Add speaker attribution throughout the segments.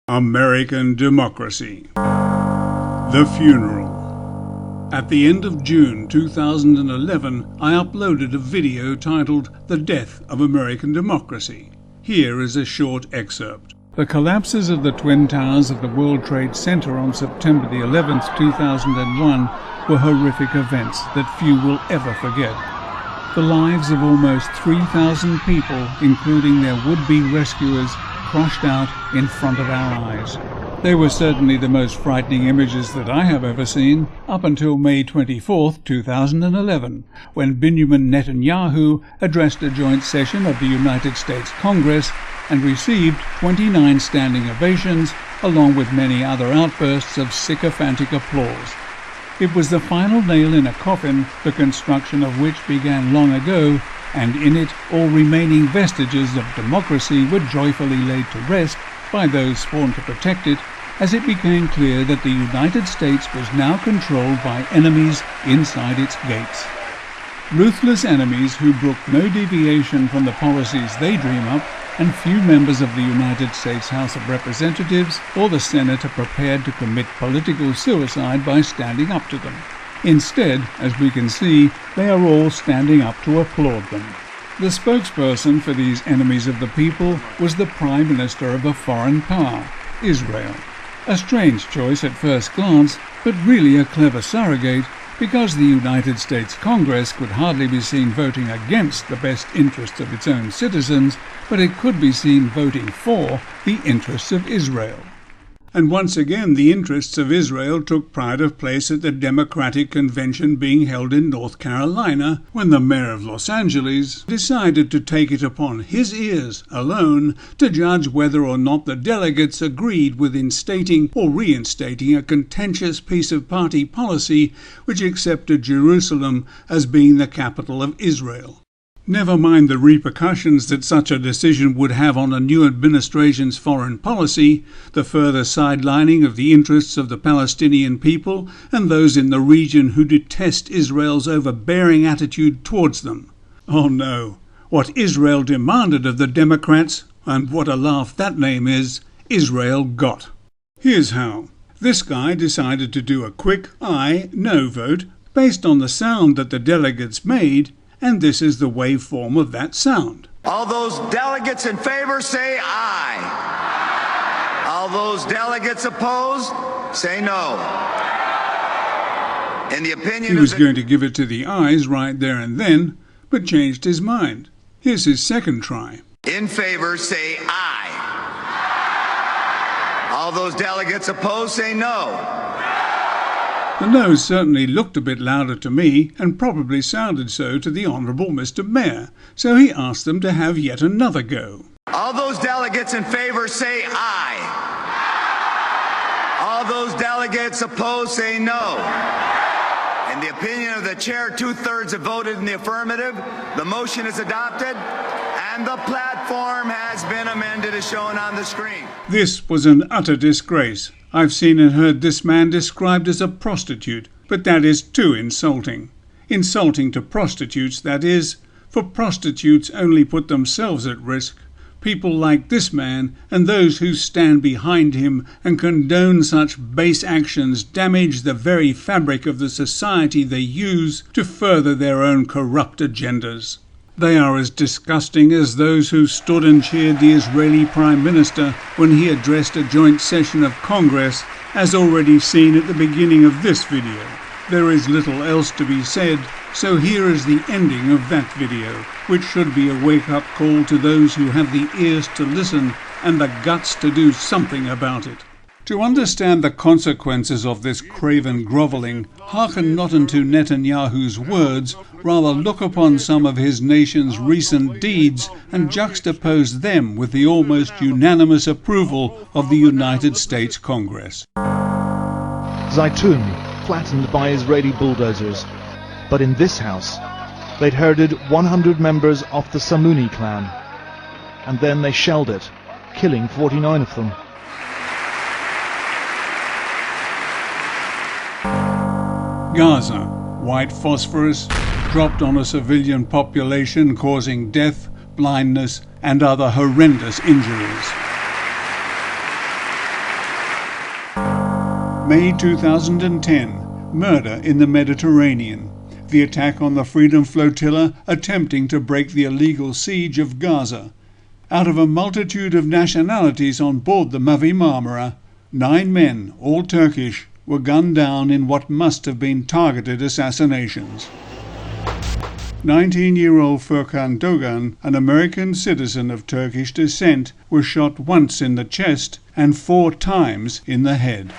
Speaker 1: American democracy. The funeral. At the end of June 2011, I uploaded a video titled The Death of American Democracy. Here is a short excerpt. The collapses of the Twin Towers of the World Trade Center on September the 11th, 2001 were horrific events that few will ever forget. The lives of almost 3,000 people, including their would-be rescuers, crushed out in front of our eyes. They were certainly the most frightening images that I have ever seen, up until May 24, 2011, when Benjamin Netanyahu addressed a joint session of the United States Congress and received 29 standing ovations, along with many other outbursts of sycophantic applause. It was the final nail in a coffin, the construction of which began long ago, and in it all remaining vestiges of democracy were joyfully laid to rest by those sworn to protect it, as it became clear that the United States was now controlled by enemies inside its gates. Ruthless enemies who brooked no deviation from the policies they dream up, and few members of the United States House of Representatives or the Senate are prepared to commit political suicide by standing up to them. Instead, as we can see, they are all standing up to applaud them. The spokesperson for these enemies of the people was the Prime Minister of a foreign power, Israel. A strange choice at first glance, but really a clever surrogate, because the United States Congress could hardly be seen voting against the best interests of its own citizens, but it could be seen voting for the interests of Israel. And once again the interests of Israel took pride of place at the Democratic Convention being held in North Carolina, when the mayor of Los Angeles decided to take it upon his ears alone to judge whether or not the delegates agreed with instating or reinstating a contentious piece of party policy which accepted Jerusalem as being the capital of Israel. Never mind the repercussions that such a decision would have on a new administration's foreign policy, the further sidelining of the interests of the Palestinian people and those in the region who detest Israel's overbearing attitude towards them. Oh no, what Israel demanded of the Democrats, and what a laugh that name is, Israel got. Here's how. This guy decided to do a quick aye-no vote based on the sound that the delegates made, and this is the waveform of that sound.
Speaker 2: All those delegates in favor say aye. All those delegates opposed say no. In the opinion
Speaker 1: He was going to give it to the ayes right there and then, but changed his mind. Here's his second try.
Speaker 2: In favor say aye. All those delegates opposed say no.
Speaker 1: The no's certainly looked a bit louder to me, and probably sounded so to the Honourable Mr. Mayor, so he asked them to have yet another go.
Speaker 2: All those delegates in favor say aye. All those delegates opposed say no. In the opinion of the chair, 2/3 have voted in the affirmative. The motion is adopted, and the platform has been amended as shown on the screen.
Speaker 1: This was an utter disgrace. I've seen and heard this man described as a prostitute, but that is too insulting. Insulting to prostitutes, that is, for prostitutes only put themselves at risk. People like this man and those who stand behind him and condone such base actions damage the very fabric of the society they use to further their own corrupt agendas. They are as disgusting as those who stood and cheered the Israeli Prime Minister when he addressed a joint session of Congress, as already seen at the beginning of this video. There is little else to be said, so here is the ending of that video, which should be a wake-up call to those who have the ears to listen and the guts to do something about it. To understand the consequences of this craven grovelling, hearken not unto Netanyahu's words, rather look upon some of his nation's recent deeds and juxtapose them with the almost unanimous approval of the United States Congress.
Speaker 3: Zaytun, flattened by Israeli bulldozers. But in this house, they'd herded 100 members of the Samuni clan. And then they shelled it, killing 49 of them.
Speaker 1: Gaza, white phosphorus, dropped on a civilian population, causing death, blindness and other horrendous injuries. May 2010, murder in the Mediterranean. The attack on the Freedom Flotilla attempting to break the illegal siege of Gaza. Out of a multitude of nationalities on board the Mavi Marmara, 9 men, all Turkish, were gunned down in what must have been targeted assassinations. 19-year-old Furkan Dogan, an American citizen of Turkish descent, was shot once in the chest and 4 times in the head.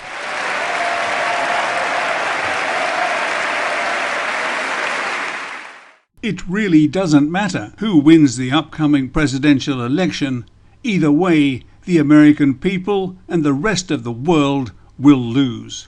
Speaker 1: It really doesn't matter who wins the upcoming presidential election. Either way, the American people and the rest of the world will lose.